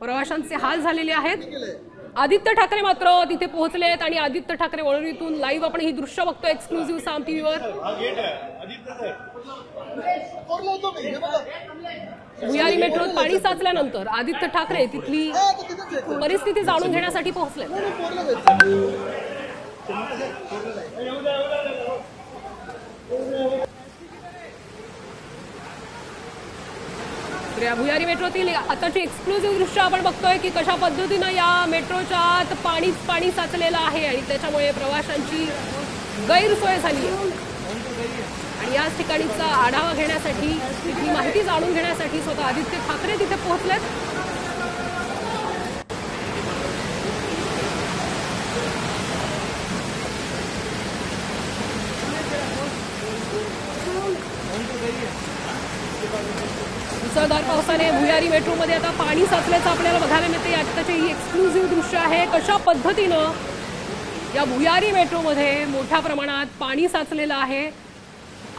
प्रवाशांचे हाल झालेले आहेत। आदित्य ठाकरे मात्र तिथे पोहोचलेत आणि आदित्य ठाकरे वळणीतून लाईव्ह आपण ही दृश्य बघतोय एक्सक्लुझिव्ह साम टीव्हीवर। भुयारी मेट्रोत पाणी साचल्यानंतर आदित्य ठाकरे तिथली परिस्थिती जाणून घेण्यासाठी पोहोचले। भुयारी मेट्रोतील आताची एक्सक्लुझिव्ह दृश्य आपण बघतोय की कशा पद्धतीने या मेट्रोच्या आत पाणी साचलेलं आहे आणि त्याच्यामुळे प्रवाशांची गैरसोय झाली आहे। आणि याच ठिकाणीचा आढावा घेण्यासाठी तिथली माहिती जाणून घेण्यासाठी स्वतः आदित्य ठाकरे तिथे पोहोचलेत। मुसळधार पावसाने भुयारी मेट्रोमध्ये आता पाणी साचल्याचं आपल्याला बघायला मिळते। आताची ही एक्सक्लुझिव्ह दृश्य आहे कशा पद्धतीनं या भुयारी मेट्रोमध्ये मोठ्या प्रमाणात पाणी साचलेलं आहे।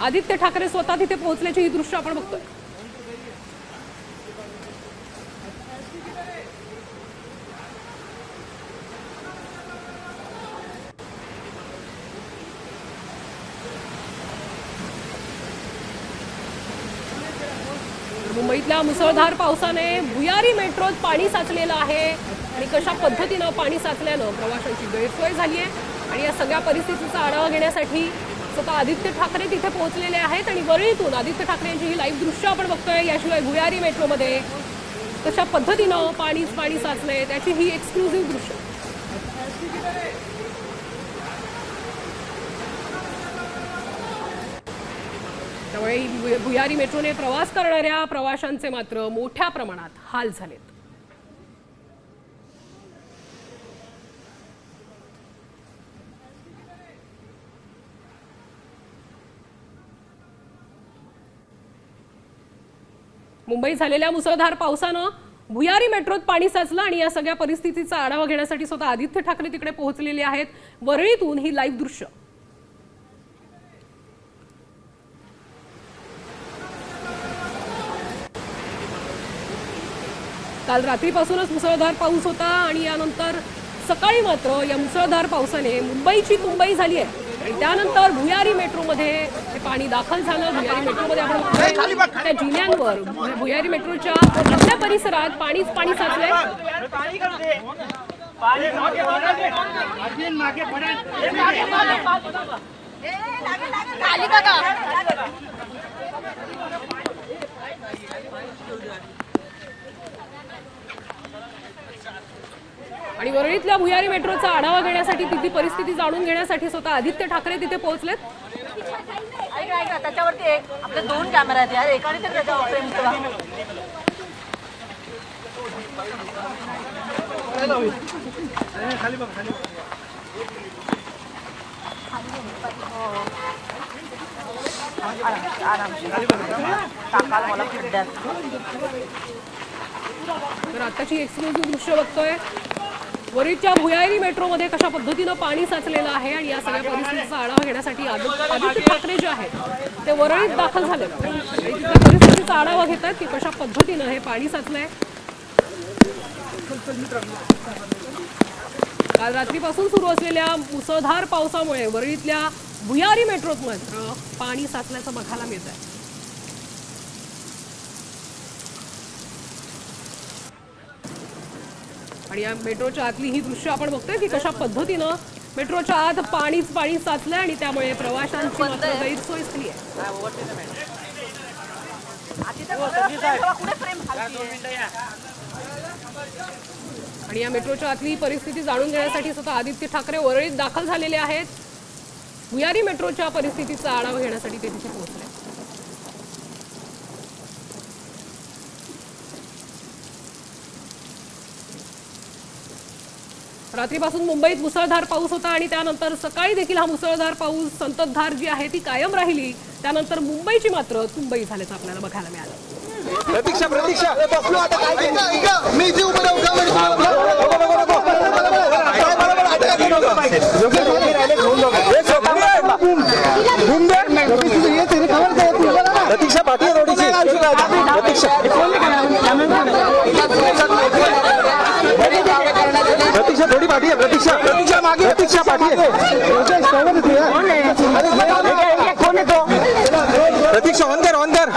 आदित्य ठाकरे स्वतः तिथे पोहोचल्याची ही दृश्य आपण बघतोय। मुंबईतल्या मुसळधार पावसाने भुयारी मेट्रोत पाणी साचलेलं आहे आणि कशा पद्धतीनं पाणी साचल्यानं प्रवाशांची गैरसोय झाली आहे। आणि या सगळ्या परिस्थितीचा आढावा घेण्यासाठी स्वतः आदित्य ठाकरे तिथे पोहोचलेले आहेत आणि वरळीतून आदित्य ठाकरे यांची ही लाईव्ह दृश्य आपण बघतोय। याशिवाय भुयारी मेट्रोमध्ये कशा पद्धतीनं पाणी साचलंय त्याची ही एक्सक्लुझिव्ह दृश्य। त्यामुळे भुयारी मेट्रोने प्रवास करणाऱ्या प्रवाशांचे मात्र मोठ्या प्रमाणात हाल झालेत। मुंबईत झालेल्या मुसळधार पावसानं भुयारी मेट्रोत पाणी साचलं आणि या सगळ्या परिस्थितीचा आढावा घेण्यासाठी स्वतः आदित्य ठाकरे तिकडे पोहोचलेले आहेत। वरळीतून ही लाईव्ह दृश्य। काल रात्रीपासूनच मुसळधार पाऊस होता आणि यानंतर सकाळी मात्र या मुसळधार पावसाने मुंबईची तुंबई झाली आहे आणि त्यानंतर भुयारी मेट्रोमध्ये हे पाणी दाखल झालं। भुयारी मेट्रोमध्ये आपण त्या जिल्ह्यांवर भुयारी मेट्रोच्या आपल्या परिसरात पाणी साचलंय। आणि वरळीतल्या भुयारी मेट्रोचा आढावा घेण्यासाठी तिथली परिस्थिती जाणून घेण्यासाठी स्वतः आदित्य ठाकरे तिथे पोहोचलेत। त्याच्यावरती आपले 2 कॅमेरा आहेत यार, एकाने तर त्याचा फ्रेम केला। खाली बघ खाली टाकाल मला खड्ड्यात। तर आताची एक्सक्लुझिव्ह दृश्य बघतोय वरळीच्या भुयारी मेट्रोमध्ये कशा पद्धतीनं पाणी साचलेलं आहे आणि या सगळ्या परिस्थितीचा आढावा घेण्यासाठी आदित्य ठाकरे जे आहेत ते वरळीत दाखल झाले आणि तिथल्या परिस्थितीचा आढावा घेतात की कशा पद्धतीनं हे पाणी साचलंय। काल रात्रीपासून सुरू असलेल्या मुसळधार पावसामुळे वरळीतल्या भुयारी मेट्रोत मात्र पाणी साचल्याचं बघायला मिळत आहे। आणि या मेट्रोच्या आतली ही दृश्य आपण बघतोय की कशा पद्धतीनं मेट्रोच्या आत पाणी साचलंय आणि त्यामुळे प्रवाशांची मात्र गैरसोय झाली आहे। आणि या मेट्रोच्या आतली परिस्थिती जाणून घेण्यासाठी स्वतः आदित्य ठाकरे वरळीत दाखल झालेले आहेत। भुयारी मेट्रोच्या परिस्थितीचा आढावा घेण्यासाठी ते तिथे पोहोचले। रात्रीपासून मुंबईत मुसळधार पाऊस होता आणि त्यानंतर सकाळी देखील हा मुसळधार पाऊस संततधार जी आहे ती कायम राहिली। त्यानंतर मुंबईची मात्र तुंबई झाल्याचं आपल्याला बघायला मिळालं। प्रतीक्षा बसलो आता काय मी इथे उभं राहू प्रतीक्षा पाठी प्रतीक्षा प्रतीक्षा थोड़ी पाठी है, प्रतीक्षा मागे, प्रतीक्षा पाठी है, प्रतीक्षा ऑन कर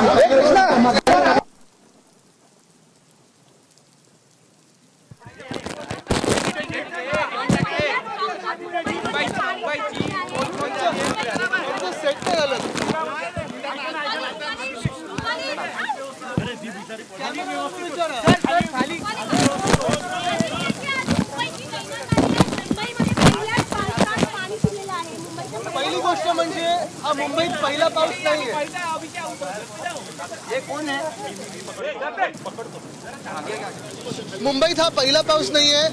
पहिली गोष्ट म्हणजे हा मुंबईत पहिला पाऊस नाहीये. मुंबईत हा पहिला पाऊस नाहीये.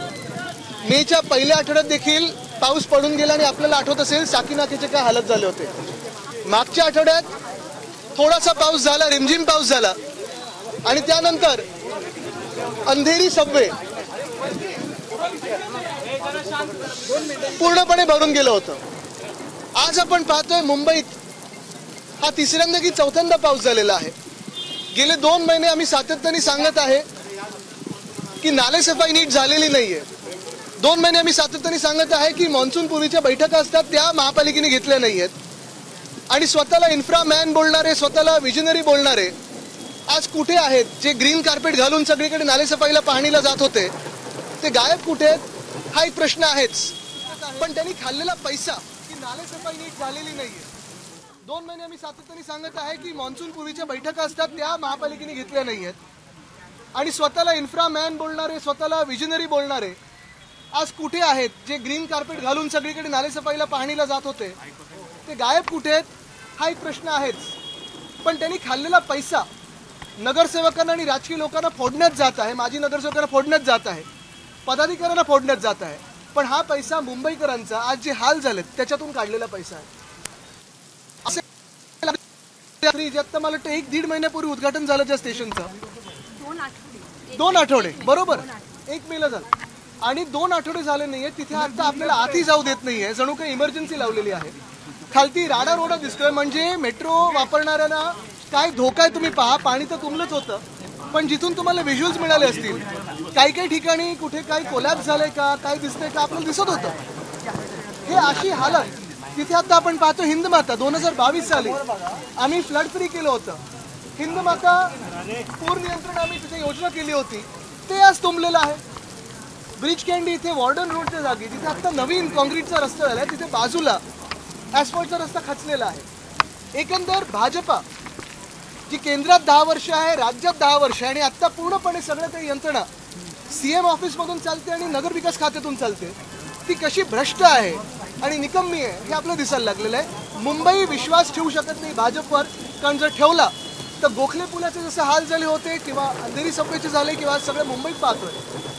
मेच्या पहिल्या आठवड्यात देखील पाऊस पडून गेला आणि आपल्याला आठवत असेल साकीनाक्याचे काय हालत झाले होते. मागच्या आठवड्यात थोडासा पाऊस झाला, रिमझिम पाऊस झाला आणि त्यानंतर अंधेरी सबवे पूर्णपणे भरून गेलं होतं. आज आपण पाहतोय मुंबईत हा तिसऱ्यांदा की चौथ्यांदा पाऊस झालेला आहे. गेले 2 महिने आम्ही सातत्याने सांगत आहे की नालेसफाई नीट झालेली नाहीये. 2 महिने आम्ही सातत्याने सांगत आहे की मान्सून पूर्वीच्या बैठका असतात त्या महापालिकेने घेतल्या नाहीयेत आणि स्वतःला इन्फ्रामॅन बोलणारे, स्वतःला विजनरी बोलणारे आज कुठे आहेत? जे ग्रीन कार्पेट घालून सगळीकडे नालेसफाईला पाहणीला जात होते ते गायब कुठे आहेत? हा एक प्रश्न आहेच. पण त्यांनी खाल्लेला पैसा की नालेसफाई नीट झालेली नाहीये. 2 महिने आम्ही सातत्याने सांगत आहे की मान्सून पूर्वीच्या बैठका असतात त्या महापालिकेने घेतल्या नाहीयेत आणि स्वतःला इन्फ्रामॅन बोलणारे, स्वतःला विजनरी बोलणारे आज कुठे आहेत? जे ग्रीन कार्पेट घालून सगळीकडे नालेसफाईला पाहणीला जात होते ते गायब कुठे आहेत? हा एक प्रश्न आहेच. पण त्यांनी खाल्लेला पैसा नगरसेवकांना आणि राजकीय लोकांना फोडण्यात जात आहे. माजी नगरसेवकांना फोडण्यात जात आहे, पदाधिकाऱ्यांना फोडण्यात जात आहे. पण हा पैसा मुंबईकरांचा आज जे हाल झालेत त्याच्यातून काढलेला पैसा आहे. आता मला वाटतं 1-1.5 महिन्यापूर्वी उद्घाटन झालं ज्या स्टेशनचं, 2 आठवडे बरोबर 1 मेला झालं आणि 2 आठवडे झाले नाहीये. तिथे आता आपल्याला आतही जाऊ देत नाहीये. जणू काही इमर्जन्सी लावलेली आहे. खालती राडा रोडा दिसतोय. म्हणजे मेट्रो वापरणाऱ्यांना काय धोका आहे तुम्ही पहा. पाणी तर तुंबलंच होतं पण जिथून तुम्हाला व्हिज्युअल्स मिळाले असतील काही काही ठिकाणी कुठे काही कोलॅप्स झालंय का, काय दिसतंय का आपल्याला दिसत होतं. हे अशी हालत तिथे आता आपण पाहतो. हिंदमाता 2022 साली आम्ही फ्लड फ्री केलं होतं. हिंदमाता पूर नियंत्रण आम्ही तिथे योजना केली होती ते आज तुंबलेलं आहे. ब्रिज कॅन्डी इथे वॉर्डन रोडच्या जागी तिथे आता नवीन कॉन्क्रीटचा रस्ता झाला आहे. तिथे बाजूला ॲस्फॉल्टचा रस्ता खचलेला आहे. एकंदर भाजपा जी केंद्रात 10 वर्ष आहे, राज्यात 10 वर्ष आहे आणि आता पूर्णपणे सगळं काही यंत्रणा CM ऑफिसमधून चालते आणि नगरविकास खात्यातून चालते, ती कशी भ्रष्ट आहे आणि निकम्मी आहे हे आपल्याला दिसायला लागलेलं आहे. मुंबई विश्वास ठेवू शकत नाही भाजपवर, कारण जर ठेवला तर गोखले पुलाचे जसे हाल झाले होते किंवा अंधेरी सबवेचे झाले किंवा सगळे मुंबईत पाहतोय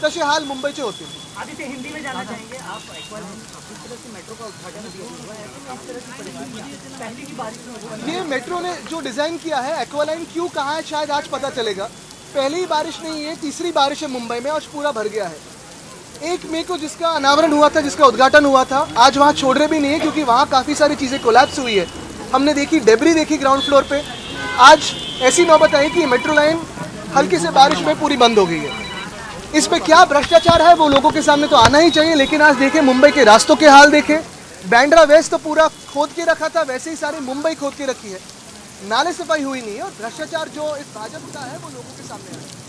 तसे हाल मुंबईचे होते. आदित्य, हिंदी में जाना चाहेंगे आप? मेट्रो का उद्घाटन पहले की बारिश में ये मेट्रो ने जो डिज़ाइन किया है एक्वालाइन क्यों कहाँ है शायद आज पता चलेगा. पहली बारिश नहीं है, तीसरी बारिश है मुंबई में और पूरा भर गया है. 1 मई को जिसका अनावरण हुआ था, जिसका उद्घाटन हुआ था, आज वहाँ छोड़ रहे भी नहीं है क्योंकि वहाँ काफ़ी सारी चीज़ें कोलैप्स हुई है. हमने देखी डेब्री देखी ग्राउंड फ्लोर पे. आज ऐसी नौबत आई कि मेट्रो लाइन हल्की से बारिश में पूरी बंद हो गई है. इस पे क्या भ्रष्टाचार है वो लोगों के सामने तो आना ही चाहिए. लेकिन आज देखें मुंबई के रास्तों के हाल देखें. बैंड्रा वेस्ट तो पूरा खोद के रखा था, वैसे ही सारी मुंबई खोद के रखी है. नाले सफाई हुई नहीं है और भ्रष्टाचार जो इस भाजपा का है वो लोगों के सामने है.